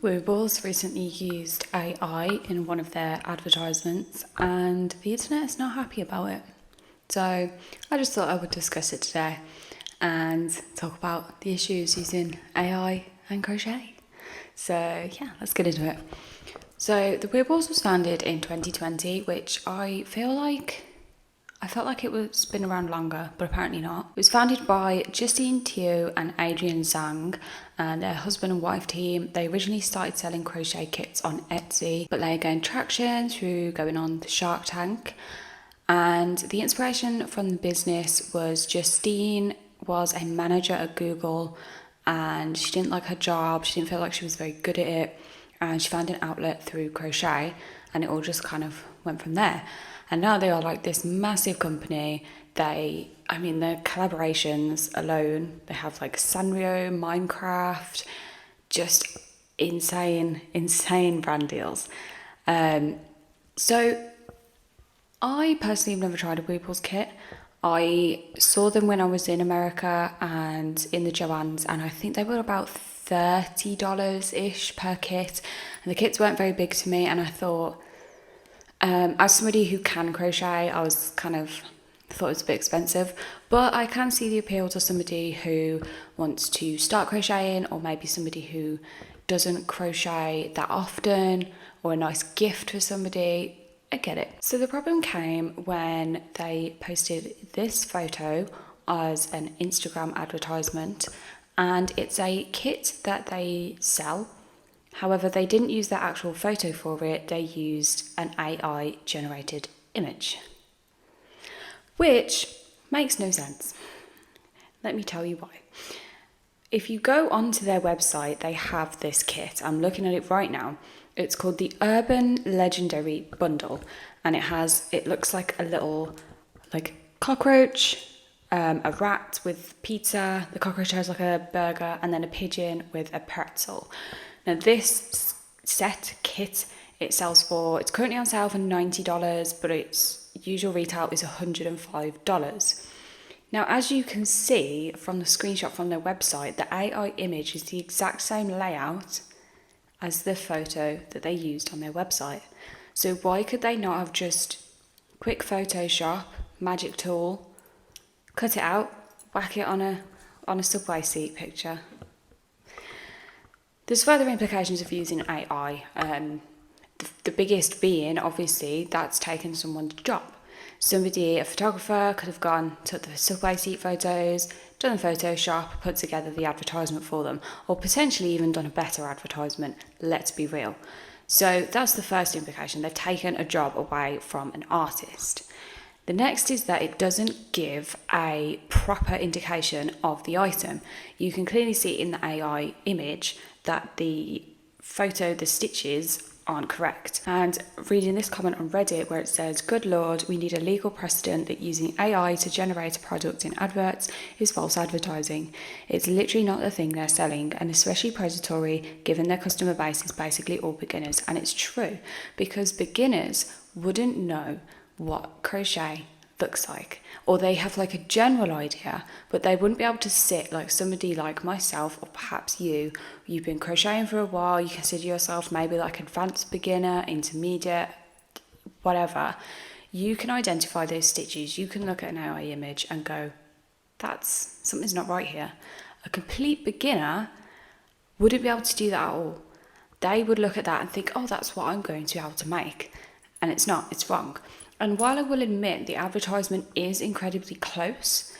Woobles recently used AI in one of their advertisements and the internet is not happy about it. So I just thought I would discuss it today and talk about the issues using AI and crochet. So yeah, let's get into it. So the Woobles was founded in 2020, which I felt like it was been around longer, but apparently not. It was founded by Justine Teo and Adrian Zhang and their husband and wife team. They originally started selling crochet kits on Etsy, but they gained traction through going on the Shark Tank. And the inspiration from the business was Justine was a manager at Google and she didn't like her job. She didn't feel like she was very good at it. And she found an outlet through crochet and it all just kind of went from there. And now they are like this massive company. Their collaborations alone, they have like Sanrio, Minecraft, just insane brand deals. So I personally have never tried a Woobles kit. I saw them when I was in America and in the Joann's, and I think they were about $30-ish per kit. And the kits weren't very big to me, and I thought, as somebody who can crochet, I was thought it was a bit expensive, but I can see the appeal to somebody who wants to start crocheting, or maybe somebody who doesn't crochet that often, or a nice gift for somebody. I get it. So the problem came when they posted this photo as an Instagram advertisement, and it's a kit that they sell. However, they didn't use their actual photo for it, they used an AI generated image, which makes no sense. Let me tell you why. If you go onto their website, they have this kit. I'm looking at it right now. It's called the Urban Legendary Bundle, and it looks like a little cockroach, a rat with pizza, the cockroach has like a burger, and then a pigeon with a pretzel. Now this set kit, it's currently on sale for $90, but its usual retail is $105. Now, as you can see from the screenshot from their website, the AI image is the exact same layout as the photo that they used on their website. So why could they not have just quick Photoshop, magic tool, cut it out, whack it on a subway seat picture? There's further implications of using AI. The biggest being, obviously, that's taken someone's job. A photographer, could have took the subway seat photos, done the Photoshop, put together the advertisement for them, or potentially even done a better advertisement, let's be real. So that's the first implication. They've taken a job away from an artist. The next is that it doesn't give a proper indication of the item. You can clearly see in the AI image that the stitches aren't correct. And reading this comment on Reddit where it says, "Good Lord, we need a legal precedent that using AI to generate a product in adverts is false advertising. It's literally not the thing they're selling, and especially predatory given their customer base is basically all beginners." And it's true, because beginners wouldn't know what crochet looks like, or they have like a general idea, but they wouldn't be able to sit like somebody like myself, or perhaps you've been crocheting for a while, you consider yourself maybe like advanced beginner, intermediate, whatever. You can identify those stitches, you can look at an AI image and go, something's not right here. A complete beginner wouldn't be able to do that at all. They would look at that and think, oh, that's what I'm going to be able to make. And it's not, it's wrong. And while I will admit the advertisement is incredibly close,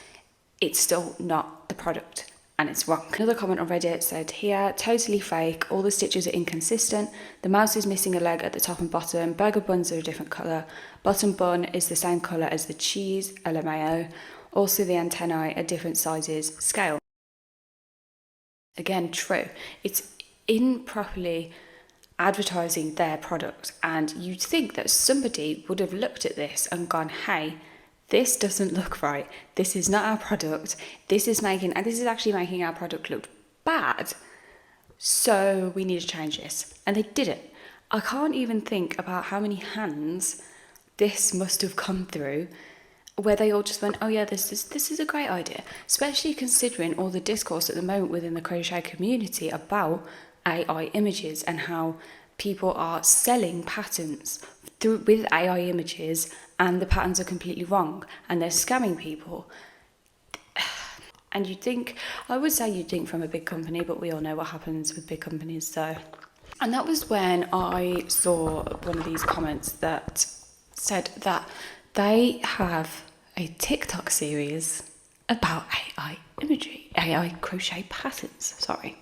it's still not the product, and it's wrong. Another comment on Reddit said here, "Totally fake, all the stitches are inconsistent, the mouse is missing a leg at the top and bottom, burger buns are a different colour, bottom bun is the same colour as the cheese, LMAO, also the antennae are different sizes, scale." Again, true. It's improperly advertising their product, and you'd think that somebody would have looked at this and gone, hey, this doesn't look right, this is not our product, this is actually making our product look bad, so we need to change this. And they did it. I can't even think about how many hands this must have come through where they all just went, oh yeah, this is a great idea, especially considering all the discourse at the moment within the crochet community about AI images and how people are selling patterns with AI images, and the patterns are completely wrong and they're scamming people. And I would say you'd think from a big company, but we all know what happens with big companies, so. And that was when I saw one of these comments that said that they have a TikTok series about AI imagery, AI crochet patterns, sorry.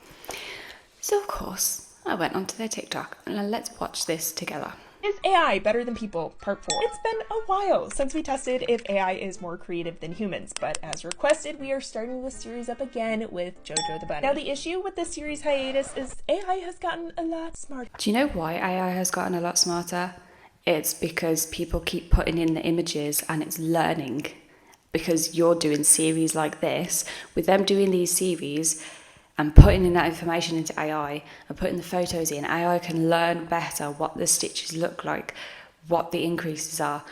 So of course, I went onto their TikTok and let's watch this together. Is AI better than people? Part 4. It's been a while since we tested if AI is more creative than humans, but as requested, we are starting this series up again with Jojo the Bunny. Now, the issue with this series hiatus is AI has gotten a lot smarter. Do you know why AI has gotten a lot smarter? It's because people keep putting in the images and it's learning. Because you're doing series like this, with them doing these series and putting in that information into AI and putting the photos in, AI can learn better what the stitches look like, what the increases are,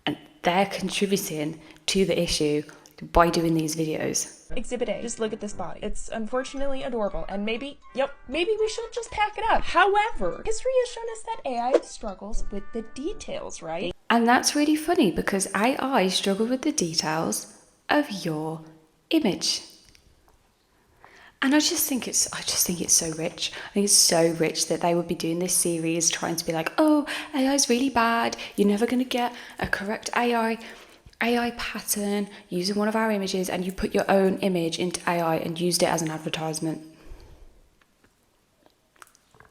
and they're contributing to the issue by doing these videos. Exhibit A. Just look at this body. It's unfortunately adorable, and maybe we should just pack it up. However, history has shown us that AI struggles with the details, right? And that's really funny because AI struggle with the details of your image. And I just think it's so rich. I think it's so rich that they would be doing this series trying to be like, oh, AI is really bad. You're never going to get a correct AI pattern using one of our images, and you put your own image into AI and used it as an advertisement.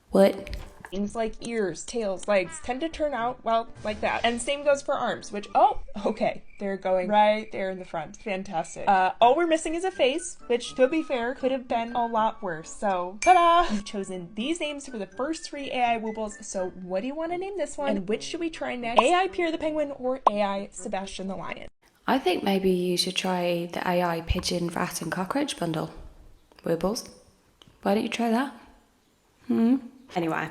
What? Things like ears, tails, legs tend to turn out, well, like that. And same goes for arms, which, oh, okay, they're going right there in the front. Fantastic. All we're missing is a face, which, to be fair, could have been a lot worse. So, ta-da! We've chosen these names for the first 3 AI Woobles, so what do you want to name this one? And which should we try next? AI Pierre the Penguin or AI Sebastian the Lion? I think maybe you should try the AI Pigeon, Rat and Cockroach bundle. Woobles. Why don't you try that? Anyway,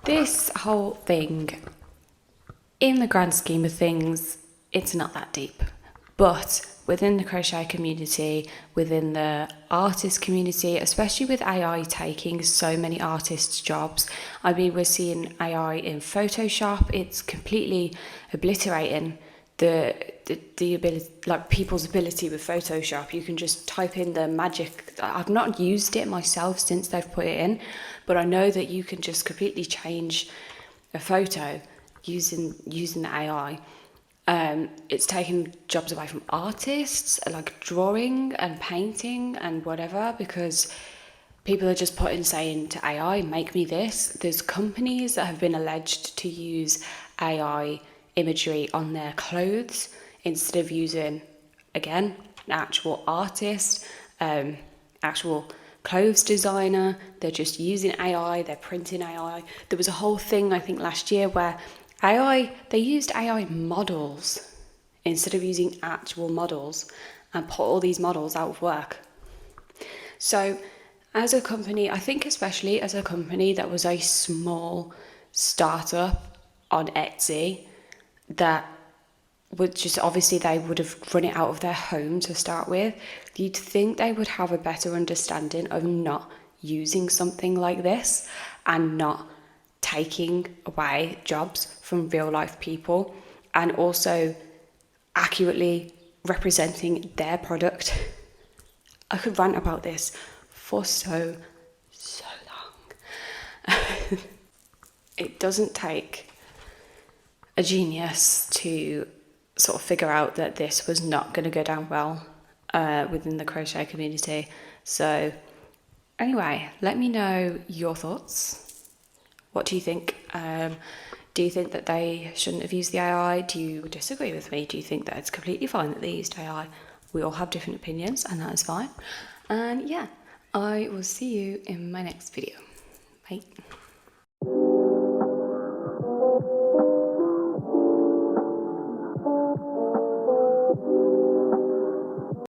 this whole thing, in the grand scheme of things, it's not that deep. But within the crochet community, within the artist community, especially with AI taking so many artists' jobs, I mean, we're seeing AI in Photoshop. It's completely obliterating the ability, like people's ability with Photoshop. You can just type in the magic. I've not used it myself since they've put it in, but I know that you can just completely change a photo using the AI. It's taken jobs away from artists, like drawing and painting and whatever, because people are just saying to AI, make me this. There's companies that have been alleged to use AI imagery on their clothes instead of using, again, an actual artist, actual clothes designer. They're just using AI, they're printing AI. There was a whole thing, I think, last year where they used AI models instead of using actual models and put all these models out of work. So as a company, I think especially as a company that was a small startup on Etsy, that would just, obviously they would have run it out of their home to start with, you'd think they would have a better understanding of not using something like this and not taking away jobs from real life people, and also accurately representing their product. I could rant about this for so long. It doesn't take a genius to sort of figure out that this was not going to go down well within the crochet community. So anyway, let me know your thoughts. What do you think? Do you think that they shouldn't have used the AI? Do you disagree with me? Do you think that it's completely fine that they used AI? We all have different opinions, and that is fine. And yeah, I will see you in my next video. Bye.